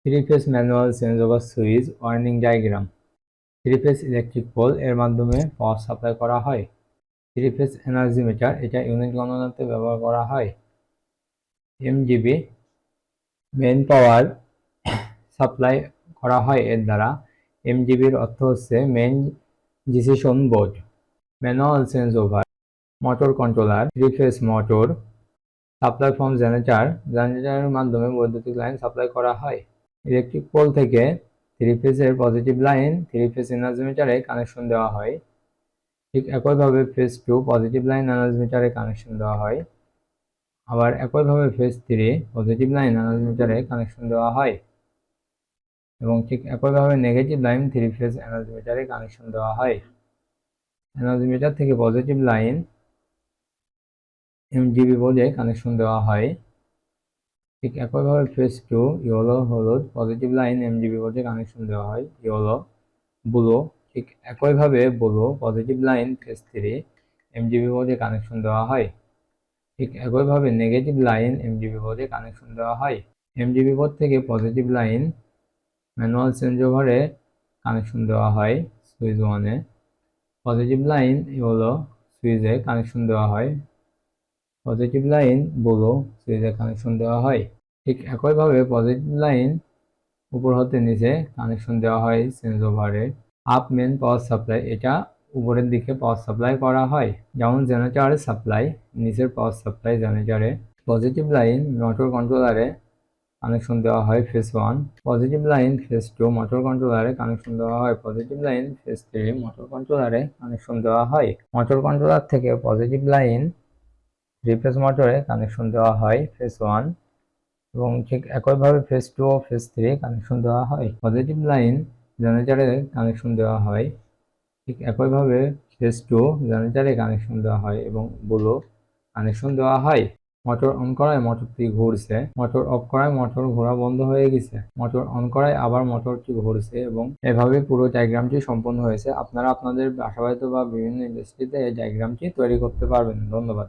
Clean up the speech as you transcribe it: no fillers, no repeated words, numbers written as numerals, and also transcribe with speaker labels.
Speaker 1: Three-phase manual change over switch warning diagram. Three phase electric pole এর মাধ্যমে power supply করা হয়। থ্রি-ফেজ এনার্জি মিটার, এটা ইউনিট গণনাতে ব্যবহার করা হয়। এমজিবি মেইন পাওয়ার সাপ্লাই করা হয় এর দ্বারা। এমজিবির অর্থ হচ্ছে main decision board. Manual change over motor controller, three-phase motor supply from generator, জেনারেটরের মাধ্যমে বৈদ্যুতিক লাইন সাপ্লাই করা হয়। ইলেকট্রিক পোল থেকে থ্রি-ফেজের পজিটিভ লাইন থ্রি-ফেজ এনার্জি মিটারে কানেকশন দেওয়া হয়। ঠিক একইভাবে ফেজ 2 পজিটিভ লাইন এনার্জি মিটারে কানেকশন দেওয়া হয়। আবার একইভাবে ফেজ 3 পজিটিভ লাইন এনার্জি মিটারে কানেকশন দেওয়া হয় এবং ঠিক একইভাবে নেগেটিভ লাইন থ্রি-ফেজ এনার্জি মিটারে কানেকশন দেওয়া হয়। এনার্জি মিটার থেকে পজিটিভ লাইন এমজিবি বোর্ডে কানেকশন দেওয়া হয়। ঠিক একইভাবে ফেজ 2 ইয়েলো হলুদ পজিটিভ লাইন এমজিবি বোর্ডে কানেকশন দেওয়া হয়, ইয়েলো ব্লু। ঠিক একইভাবে ব্লু পজিটিভ লাইন ফেজ 3 এমজিবি বোর্ডে কানেকশন দেওয়া হয়। ঠিক একইভাবে নেগেটিভ লাইন এমজিবি বোর্ডে কানেকশন দেওয়া হয়। এমজিবি বোর্ড থেকে পজিটিভ লাইন ম্যানুয়াল চেঞ্জ ওভারে কানেকশন দেওয়া হয় সুইচ 1-এ। পজিটিভ লাইন ইয়েলো সুইচে কানেকশন দেওয়া হয়, পজিটিভ লাইন ব্লু সুইচে কানেকশন দেওয়া হয়। ঠিক একইভাবে পজিটিভ লাইন উপর হতে নিচে কানেকশন দেওয়া হয় চেঞ্জ ওভারে। আপ মেন পাওয়ার সাপ্লাই, এটা উপরের দিকে পাওয়ার সাপ্লাই করা হয়, যেমন জেনারেটর সাপ্লাই, নিচের পাওয়ার সাপ্লাই জেনারেটরে। পজিটিভ লাইন মোটর কন্ট্রোলারে কানেকশন দেওয়া হয় phase 1, positive line phase 2 motor কন্ট্রোলারে কানেকশন দেওয়া হয়, পজিটিভ লাইন ফেজ 3 মোটর কন্ট্রোলারে কানেকশন দেওয়া হয়। মোটর কন্ট্রোলার থেকে পজিটিভ লাইন থ্রি-ফেজ মোটরে কানেকশন দেওয়া হয় ফেজ 1 এবং ঠিক একইভাবে ফেজ 2 ও ফেজ 3 কানেকশন দেওয়া হয়। পজিটিভ লাইন জেনারেটরে কানেকশন দেওয়া হয়, ঠিক একইভাবে ফেজ 2 জেনারেটরে কানেকশন দেওয়া হয় এবং ব্লু কানেকশন দেওয়া হয়। মোটর অন করায় মোটরটি ঘুরছে, মোটর অফ করায় মোটর ঘোরা বন্ধ হয়ে গেছে, মোটর অন করায় আবার মোটরটি ঘুরছে এবং এভাবে পুরো ডায়াগ্রামটি সম্পন্ন হয়েছে। আপনারা আপনাদের বাসা বাড়িতে বা বিভিন্ন ইন্ডাস্ট্রিতে এই ডায়াগ্রামটি তৈরি করতে পারবেন। ধন্যবাদ।